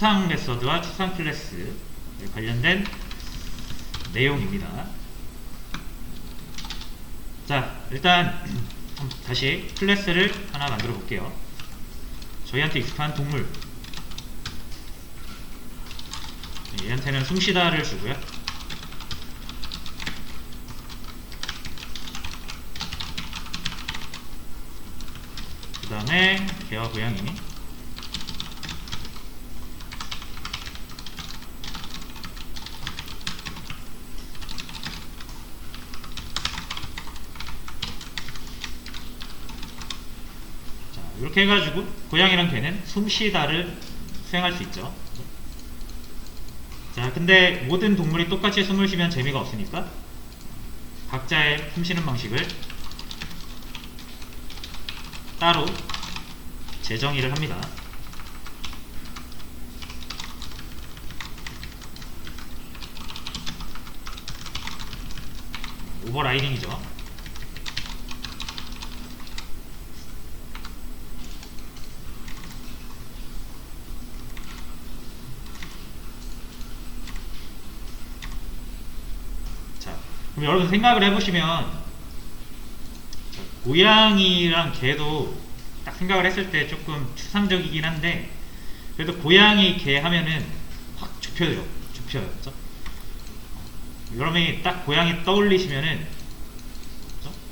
추상 메서드와 추상 클래스 관련된 내용입니다. 자, 일단 다시 클래스를 하나 만들어 볼게요. 저희한테 익숙한 동물, 얘한테는 숨쉬다를 주고요. 그 다음에 개와 고양이, 이렇게 해가지고 고양이랑 개는 숨쉬다를 수행할 수 있죠. 자, 근데 모든 동물이 똑같이 숨을 쉬면 재미가 없으니까 각자의 숨쉬는 방식을 따로 재정의를 합니다. 오버라이딩이죠. 그럼 여러분 생각을 해보시면 고양이랑 개도 딱 생각을 했을 때 조금 추상적이긴 한데 그래도 고양이 개 하면은 확 좁혀요. 그렇죠? 여러분이 딱 고양이 떠올리시면은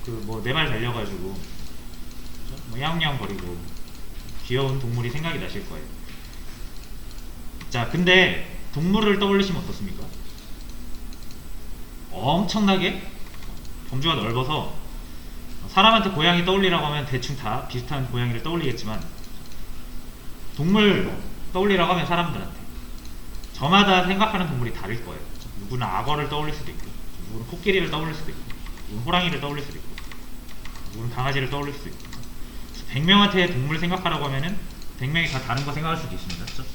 그 뭐 네 발 달려가지고 뭐 야옹야옹 거리고 귀여운 동물이 생각이 나실 거예요. 자, 근데 동물을 떠올리시면 어떻습니까? 엄청나게 범주가 넓어서 사람한테 고양이 떠올리라고 하면 대충 다 비슷한 고양이를 떠올리겠지만 동물 떠올리라고 하면 사람들한테 저마다 생각하는 동물이 다를 거예요. 누구는 악어를 떠올릴 수도 있고, 누구는 코끼리를 떠올릴 수도 있고, 누구는 호랑이를 떠올릴 수도 있고, 누구는 강아지를 떠올릴 수도 있고. 100명한테 동물 생각하라고 하면은 100명이 다 다른 거 생각할 수도 있습니다. 그렇죠?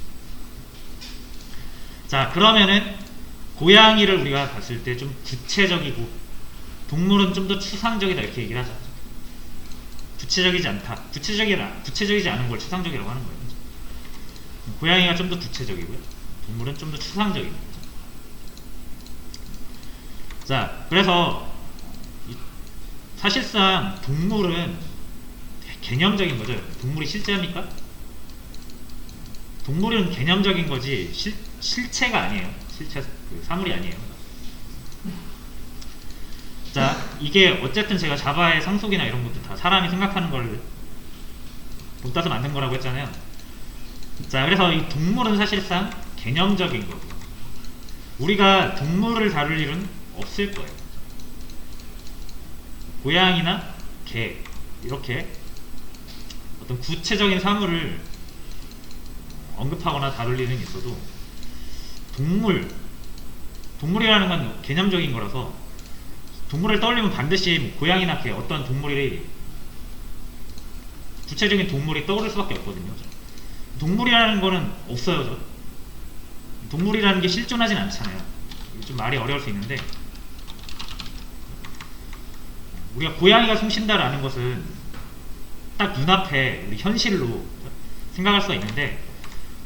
자, 그러면은 고양이를 우리가 봤을 때 좀 구체적이고 동물은 좀 더 추상적이다 이렇게 얘기를 하죠. 구체적이지 않다. 구체적이지 않은 걸 추상적이라고 하는 거예요. 고양이가 좀 더 구체적이고요. 동물은 좀 더 추상적입니다. 자, 그래서 사실상 동물은 개념적인 거죠. 동물이 실제합니까? 동물은 개념적인 거지 실체가 아니에요. 실체 사물이 아니에요. 자, 이게 어쨌든 제가 자바의 상속이나 이런 것도 다 사람이 생각하는 걸 돈 따서 만든 거라고 했잖아요. 자, 그래서 이 동물은 사실상 개념적인 거고 우리가 동물을 다룰 일은 없을 거예요. 고양이나 개 이렇게 어떤 구체적인 사물을 언급하거나 다룰 일은 있어도 동물이라는 건 개념적인 거라서 동물을 떠올리면 반드시 뭐 고양이나 개 어떤 동물이 구체적인 동물이 떠오를 수밖에 없거든요. 동물이라는 거는 없어요. 동물이라는 게 실존하진 않잖아요. 좀 말이 어려울 수 있는데 우리가 고양이가 숨쉰다라는 것은 딱 눈앞에 우리 현실로 생각할 수가 있는데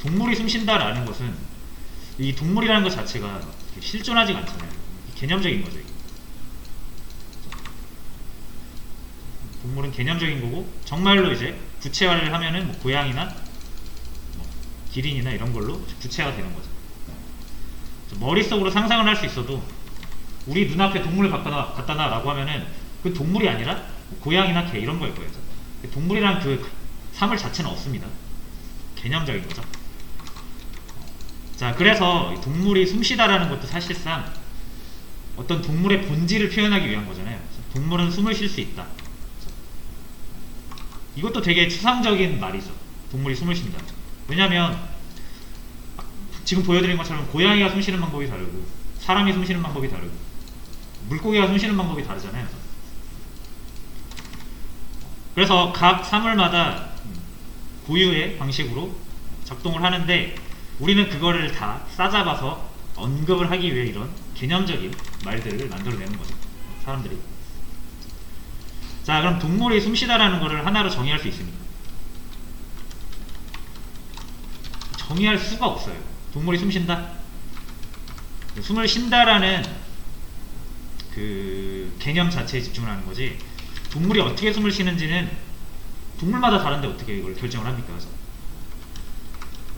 동물이 숨쉰다라는 것은 이 동물이라는 것 자체가 실존하지가 않잖아요. 개념적인 거죠. 동물은 개념적인 거고 정말로 이제 구체화를 하면은 뭐 고양이나 뭐 기린이나 이런 걸로 구체화가 되는 거죠. 머릿속으로 상상을 할 수 있어도 우리 눈앞에 동물을 갖다 놔라고 하면은 그 동물이 아니라 뭐 고양이나 개 이런 거일 거예요. 동물이란 그 사물 자체는 없습니다. 개념적인 거죠. 자, 그래서 동물이 숨쉬다라는 것도 사실상 어떤 동물의 본질을 표현하기 위한 거잖아요. 동물은 숨을 쉴 수 있다. 이것도 되게 추상적인 말이죠. 동물이 숨을 쉰다. 왜냐면 지금 보여드린 것처럼 고양이가 숨 쉬는 방법이 다르고 사람이 숨 쉬는 방법이 다르고 물고기가 숨 쉬는 방법이 다르잖아요. 그래서 각 사물마다 고유의 방식으로 작동을 하는데 우리는 그거를 다 싸잡아서 언급을 하기 위해 이런 개념적인 말들을 만들어내는 거죠. 사람들이. 자, 그럼 동물이 숨쉬다라는 거를 하나로 정의할 수 있습니다. 정의할 수가 없어요. 동물이 숨 쉰다? 숨을 쉰다라는 그 개념 자체에 집중을 하는 거지, 동물이 어떻게 숨을 쉬는지는 동물마다 다른데 어떻게 이걸 결정을 합니까? 그래서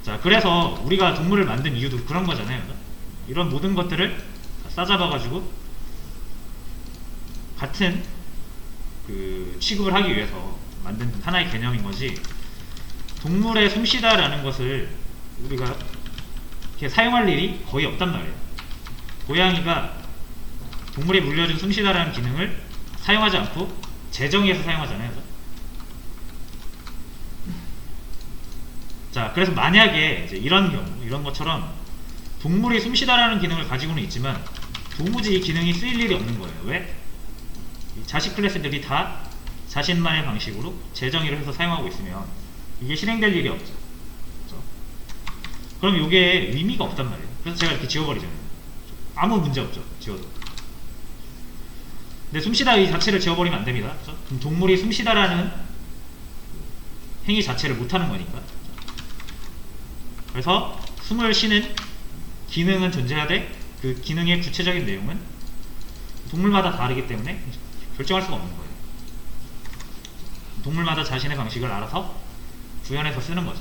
자, 그래서 우리가 동물을 만든 이유도 그런 거잖아요. 이런 모든 것들을 싸잡아가지고 같은 그 취급을 하기 위해서 만든 하나의 개념인 거지, 동물의 숨쉬다라는 것을 우리가 이렇게 사용할 일이 거의 없단 말이에요. 고양이가 동물이 물려준 숨쉬다라는 기능을 사용하지 않고 재정의해서 사용하잖아요. 자, 그래서 만약에 이제 이런 경우, 이런 것처럼 동물이 숨쉬다라는 기능을 가지고는 있지만 도무지 이 기능이 쓰일 일이 없는 거예요. 왜? 이 자식 클래스들이 다 자신만의 방식으로 재정의를 해서 사용하고 있으면 이게 실행될 일이 없죠. 그렇죠? 그럼 이게 의미가 없단 말이에요. 그래서 제가 이렇게 지워버리잖아요. 아무 문제 없죠, 지워도. 근데 숨쉬다 이 자체를 지워버리면 안 됩니다. 그렇죠? 그럼 동물이 숨쉬다라는 행위 자체를 못하는 거니까. 그래서 숨을 쉬는 기능은 존재하되 그 기능의 구체적인 내용은 동물마다 다르기 때문에 결정할 수가 없는 거예요. 동물마다 자신의 방식을 알아서 구현해서 쓰는 거죠.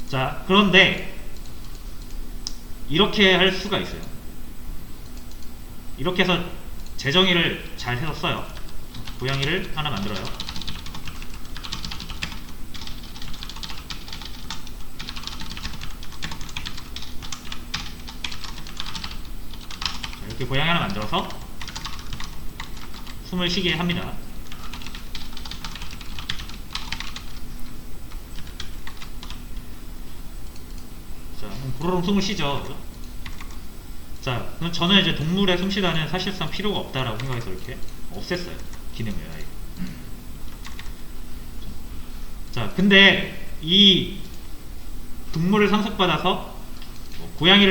자, 그런데 이렇게 할 수가 있어요. 이렇게 해서 재정의를 잘 해서 써요. 고양이를 하나 만들어요. 자, 이렇게 고양이 하나 만들어서 숨을 쉬게 합니다. 자, 부르릉 숨을 쉬죠. 그죠? 자, 그럼 저는 이제 동물의 숨쉬다는 사실상 필요가 없다라고 생각해서 이렇게 없앴어요. 기능을 아예. 자, 근데 이 동물을 상속받아서 고양이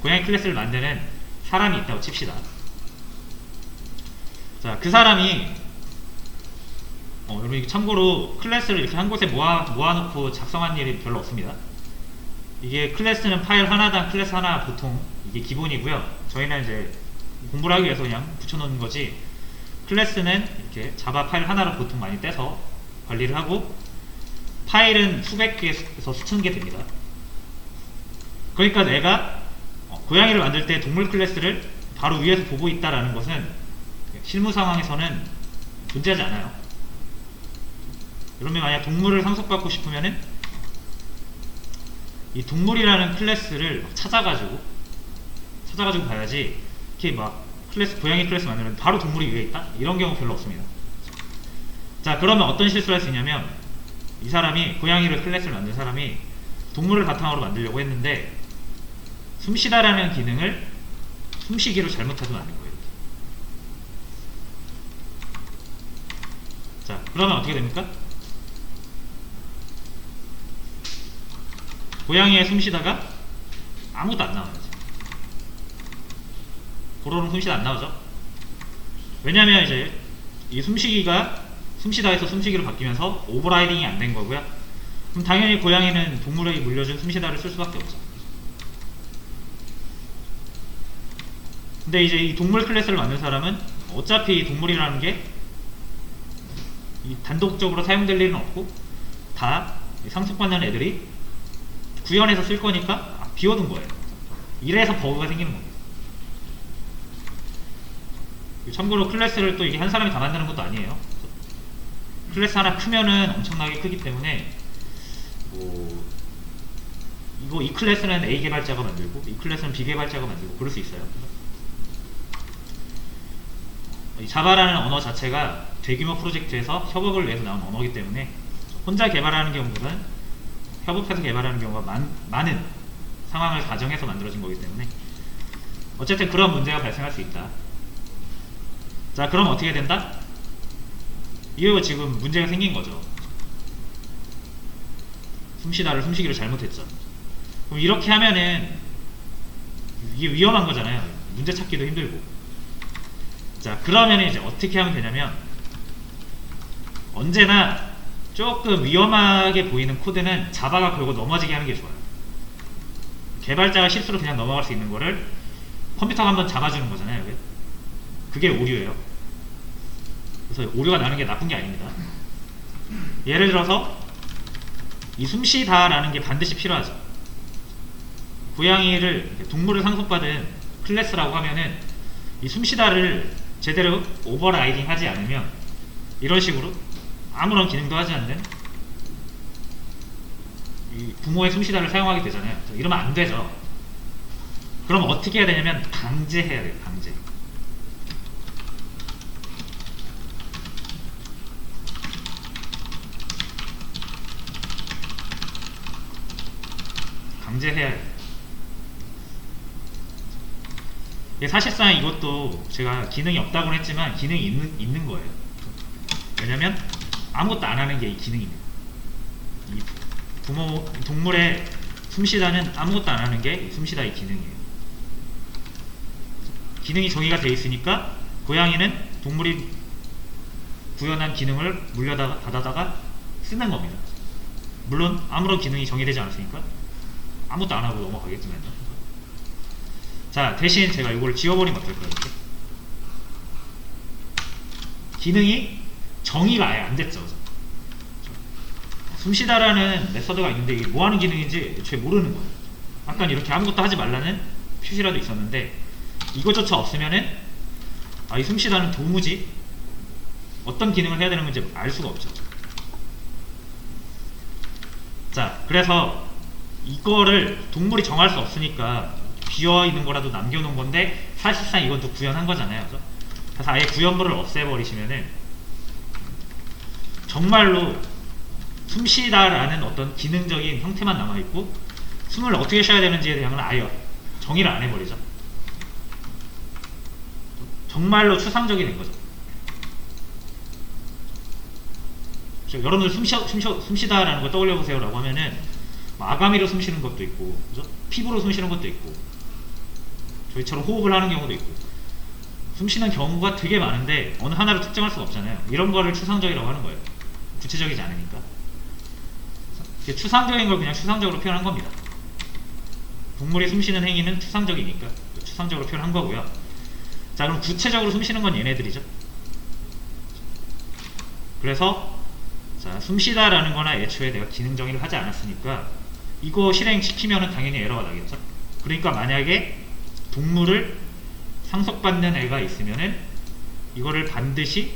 클래스를 만드는 사람이 있다고 칩시다. 자, 그 사람이 여러분 참고로 클래스를 이렇게 한 곳에 모아놓고 작성한 일이 별로 없습니다. 이게 클래스는 파일 하나당 클래스 하나 보통 이게 기본이고요. 저희는 이제 공부를 하기 위해서 그냥 붙여놓는 거지, 클래스는 이렇게 자바 파일 하나로 보통 많이 떼서 관리를 하고 파일은 수백 개에서 수천 개 됩니다. 그러니까 내가 고양이를 만들 때 동물 클래스를 바로 위에서 보고 있다라는 것은 실무 상황에서는 존재하지 않아요. 그러면 만약 동물을 상속받고 싶으면은 이 동물이라는 클래스를 찾아가지고 봐야지, 이렇게 막 고양이 클래스 만들면 바로 동물이 위에 있다? 이런 경우 별로 없습니다. 자, 그러면 어떤 실수를 할 수 있냐면, 이 사람이 고양이를 클래스를 만든 사람이 동물을 바탕으로 만들려고 했는데 숨쉬다라는 기능을 숨쉬기로 잘못해서 만든 거예요. 이렇게. 자, 그러면 어떻게 됩니까? 고양이의 숨쉬다가 아무것도 안 나와요. 고로는 숨쉬다 안 나오죠. 왜냐면 이제 이 숨쉬다에서 숨쉬기로 바뀌면서 오버라이딩이 안 된 거고요. 그럼 당연히 고양이는 동물에게 물려준 숨쉬다를 쓸 수밖에 없죠. 근데 이제 이 동물 클래스를 만든 사람은 어차피 동물이라는 게 이 단독적으로 사용될 일은 없고 다 상속받는 애들이 구현해서 쓸 거니까 비워둔 거예요. 이래서 버그가 생기는 겁니다. 참고로 클래스를 또 이게 한 사람이 다 만드는 것도 아니에요. 클래스 하나 크면은 엄청나게 크기 때문에 이 클래스는 A 개발자가 만들고 이 클래스는 B 개발자가 만들고 그럴 수 있어요. 이 자바라는 언어 자체가 대규모 프로젝트에서 협업을 위해서 나온 언어이기 때문에 혼자 개발하는 경우보다는 협업해서 개발하는 경우가 많은 상황을 가정해서 만들어진 거기 때문에 어쨌든 그런 문제가 발생할 수 있다. 자, 그럼 어떻게 된다? 이거 지금 문제가 생긴 거죠. 숨쉬기를 잘못했죠. 그럼 이렇게 하면은 이게 위험한 거잖아요. 문제 찾기도 힘들고. 자, 그러면 이제 어떻게 하면 되냐면, 언제나 조금 위험하게 보이는 코드는 자바가 걸고 넘어지게 하는 게 좋아요. 개발자가 실수로 그냥 넘어갈 수 있는 거를 컴퓨터가 한번 잡아주는 거잖아요. 그게 오류예요. 그래서 오류가 나는 게 나쁜 게 아닙니다. 예를 들어서 이 숨쉬다라는 게 반드시 필요하죠. 고양이를 동물을 상속받은 클래스라고 하면은 이 숨쉬다를 제대로 오버라이딩 하지 않으면 이런 식으로 아무런 기능도 하지 않는 이 부모의 숨쉬다를 사용하게 되잖아요. 이러면 안 되죠. 그럼 어떻게 해야 되냐면 강제해야 돼요. 강제. 강제해야 해요. 사실상 이것도 제가 기능이 없다고는 했지만 기능이 있는 거예요. 왜냐면 아무것도 안 하는 게 이 기능입니다. 이 동물의 숨쉬다는 아무것도 안 하는 게 이 숨쉬다의 기능이에요. 기능이 정의가 되어 있으니까 고양이는 동물이 구현한 기능을 물려받아다가 쓰는 겁니다. 물론 아무런 기능이 정의되지 않았으니까 아무것도 안 하고 넘어가겠지만요. 자, 대신 제가 이걸 지워버리면 어떨까요? 이렇게? 기능이 정의가 아예 안 됐죠. 숨쉬다라는 메서드가 있는데 이게 뭐하는 기능인지 애초에 모르는 거예요. 아까 이렇게 아무것도 하지 말라는 표시라도 있었는데 이것조차 없으면은 이 숨쉬다는 도무지 어떤 기능을 해야 되는 건지 알 수가 없죠. 자, 그래서 이거를 동물이 정할 수 없으니까 비어있는 거라도 남겨놓은 건데 사실상 이것도 구현한 거잖아요. 그죠? 그래서 아예 구현물을 없애버리시면은 정말로 숨쉬다라는 어떤 기능적인 형태만 남아있고 숨을 어떻게 쉬어야 되는지에 대한 건 아예 정의를 안 해버리죠. 정말로 추상적이 된 거죠. 여러분들 숨쉬다라는 거 떠올려보세요 라고 하면은 아가미로 숨쉬는 것도 있고 그죠? 피부로 숨쉬는 것도 있고 저희처럼 호흡을 하는 경우도 있고 숨쉬는 경우가 되게 많은데 어느 하나를 특정할 수가 없잖아요. 이런 거를 추상적이라고 하는 거예요. 구체적이지 않으니까. 추상적인 걸 그냥 추상적으로 표현한 겁니다. 동물이 숨쉬는 행위는 추상적이니까 추상적으로 표현한 거고요. 자, 그럼 구체적으로 숨쉬는 건 얘네들이죠. 그래서 자, 숨쉬다라는 거나 애초에 내가 기능 정의를 하지 않았으니까 이거 실행시키면은 당연히 에러가 나겠죠. 그러니까 만약에 동물을 상속받는 애가 있으면은 이거를 반드시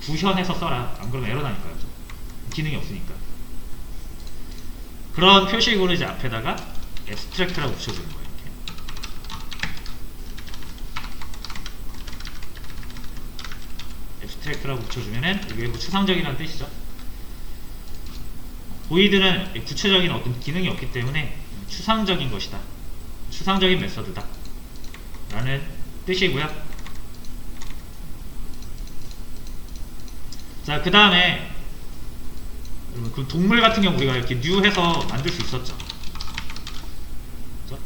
구현해서 써라. 안 그러면 에러 나니까요. 기능이 없으니까. 그런 표식으로 이제 앞에다가 abstract라고 붙여주는 거예요. 이렇게. abstract라고 붙여주면은 이게 뭐 추상적이라는 뜻이죠. 보이드는 구체적인 어떤 기능이 없기 때문에 추상적인 것이다. 추상적인 메서드다. 라는 뜻이고요. 자, 그 다음에 그 동물 같은 경우 우리가 이렇게 new 해서 만들 수 있었죠. 그렇죠?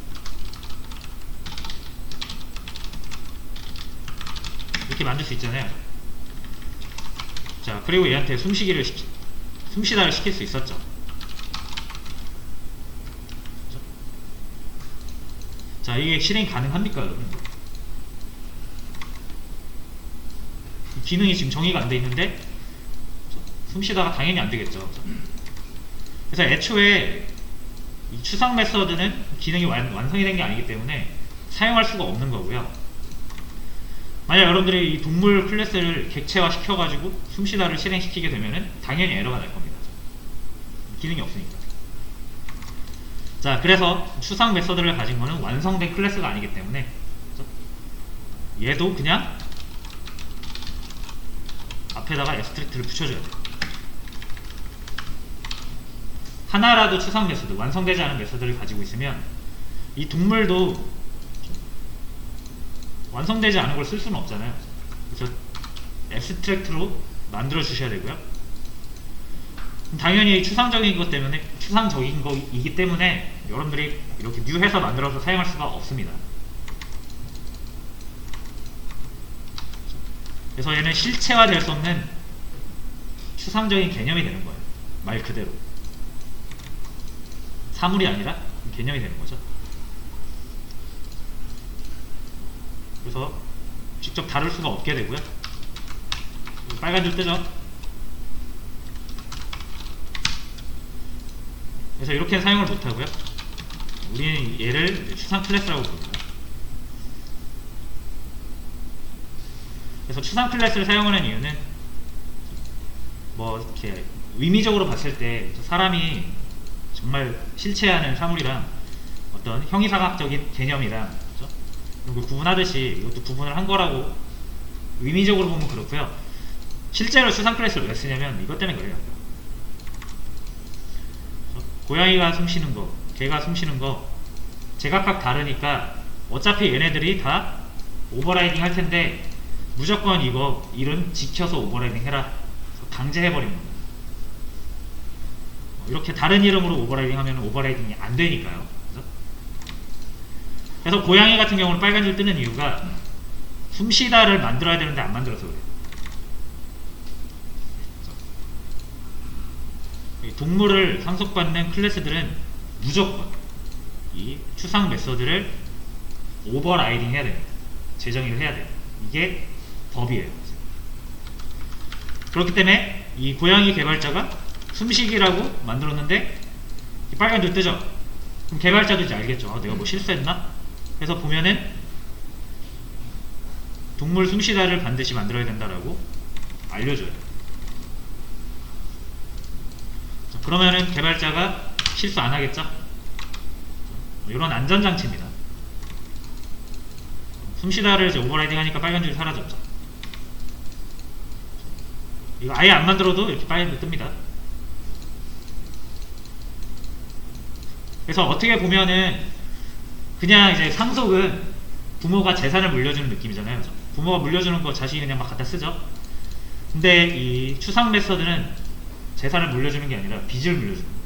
이렇게 만들 수 있잖아요. 자, 그리고 얘한테 숨쉬다를 시킬 수 있었죠. 그렇죠? 자, 이게 실행이 가능합니까, 여러분? 기능이 지금 정의가 안 돼 있는데 숨쉬다가 당연히 안 되겠죠. 그래서 애초에 이 추상 메서드는 기능이 완성이 된 게 아니기 때문에 사용할 수가 없는 거고요. 만약 여러분들이 이 동물 클래스를 객체화 시켜가지고 숨쉬다를 실행시키게 되면은 당연히 에러가 날 겁니다. 기능이 없으니까. 자, 그래서 추상 메서드를 가진 거는 완성된 클래스가 아니기 때문에 그렇죠? 얘도 그냥 앞에다가 abstract를 붙여줘야 돼요. 하나라도 추상 메소드, 완성되지 않은 메소드를 가지고 있으면 이 동물도 완성되지 않은 걸 쓸 수는 없잖아요. 그래서 abstract로 만들어 주셔야 되고요. 당연히 추상적인 거이기 때문에 여러분들이 이렇게 new 해서 만들어서 사용할 수가 없습니다. 그래서 얘는 실체화 될 수 없는 추상적인 개념이 되는 거예요. 말 그대로 사물이 아니라 개념이 되는 거죠. 그래서 직접 다룰 수가 없게 되고요. 빨간 줄 뜨죠. 그래서 이렇게 사용을 못하고요. 우리는 얘를 추상 클래스라고 부릅니다. 그래서 추상 클래스를 사용하는 이유는 뭐 이렇게 의미적으로 봤을 때 사람이 정말 실체하는 사물이랑 어떤 형이사각적인 개념이랑 그렇죠? 이런 걸 구분하듯이 이것도 구분을 한 거라고 의미적으로 보면 그렇고요. 실제로 추상 클래스를 왜 쓰냐면 이것 때문에 그래요. 그렇죠? 고양이가 숨쉬는 거, 개가 숨쉬는 거 제각각 다르니까 어차피 얘네들이 다 오버라이딩 할 텐데 무조건 이거 이름 지켜서 오버라이딩 해라. 강제해버린 겁니다. 이렇게 다른 이름으로 오버라이딩 하면 오버라이딩이 안 되니까요. 그래서 고양이 같은 경우는 빨간 줄 뜨는 이유가 숨쉬다를 만들어야 되는데 안 만들어서 그래요. 동물을 상속받는 클래스들은 무조건 이 추상 메서드를 오버라이딩 해야 됩니다. 재정의를 해야 돼요. 이게 법이에요. 그렇기 때문에 이 고양이 개발자가 숨쉬기라고 만들었는데 빨간 줄 뜨죠. 그럼 개발자도 이제 알겠죠. 아, 내가 뭐 실수했나? 그래서 보면은 동물 숨쉬다를 반드시 만들어야 된다라고 알려줘요. 자, 그러면은 개발자가 실수 안 하겠죠? 이런 안전장치입니다. 숨쉬다를 이제 오버라이딩 하니까 빨간 줄이 사라졌죠. 이거 아예 안 만들어도 이렇게 빨간 줄 뜹니다. 그래서 어떻게 보면은 그냥 이제 상속은 부모가 재산을 물려주는 느낌이잖아요. 부모가 물려주는 거 자식이 그냥 막 갖다 쓰죠. 근데 이 추상 메서드는 재산을 물려주는 게 아니라 빚을 물려주는 거예요.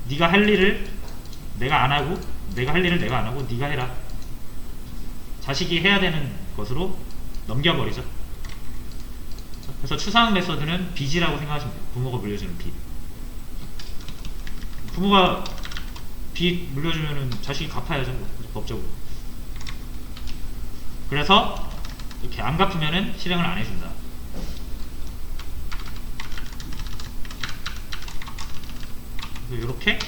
네가 할 일을 내가 안 하고 내가 할 일을 내가 안 하고 네가 해라. 자식이 해야 되는 것으로 넘겨버리죠. 그래서 추상 메서드는 빚이라고 생각하시면 돼요. 부모가 물려주는 빚. 부모가 빚 물려주면은 자식이 갚아야죠. 법적으로. 그래서 이렇게 안 갚으면은 실행을 안 해준다. 이렇게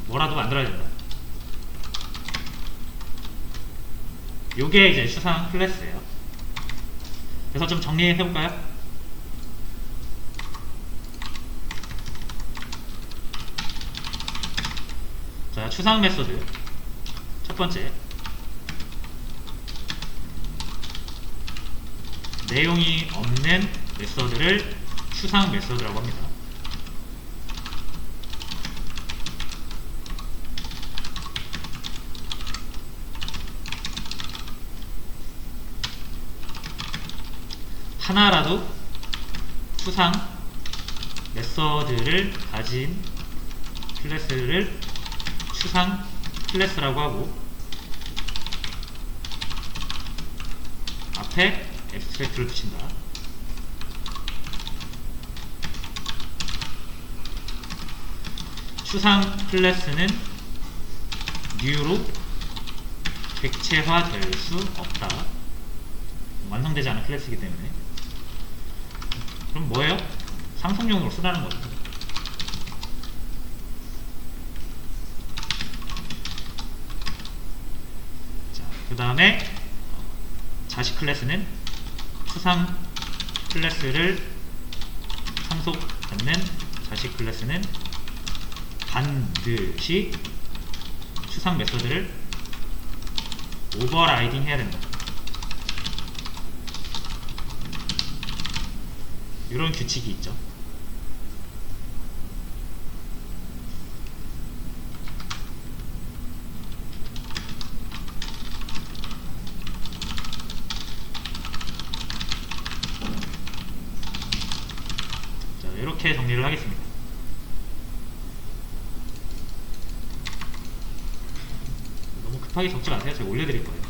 뭐라도 만들어야 된다. 요게 이제 추상 클래스예요. 그래서 좀 정리해 볼까요? 자, 추상 메소드 첫 번째, 내용이 없는 메소드를 추상 메소드라고 합니다. 하나라도 추상 메서드를 가진 클래스를 추상 클래스라고 하고 앞에 앱스트랙트를 붙인다. 추상 클래스는 new로 객체화될 수 없다. 완성되지 않은 클래스이기 때문에. 그럼 뭐예요? 상속용으로 쓰라는 거죠. 자, 그 다음에 자식 클래스는 추상 클래스를 상속받는 자식 클래스는 반드시 추상 메서드를 오버라이딩 해야 된다. 이런 규칙이 있죠. 자, 이렇게 정리를 하겠습니다. 너무 급하게 적지 마세요. 제가 올려드릴 거예요.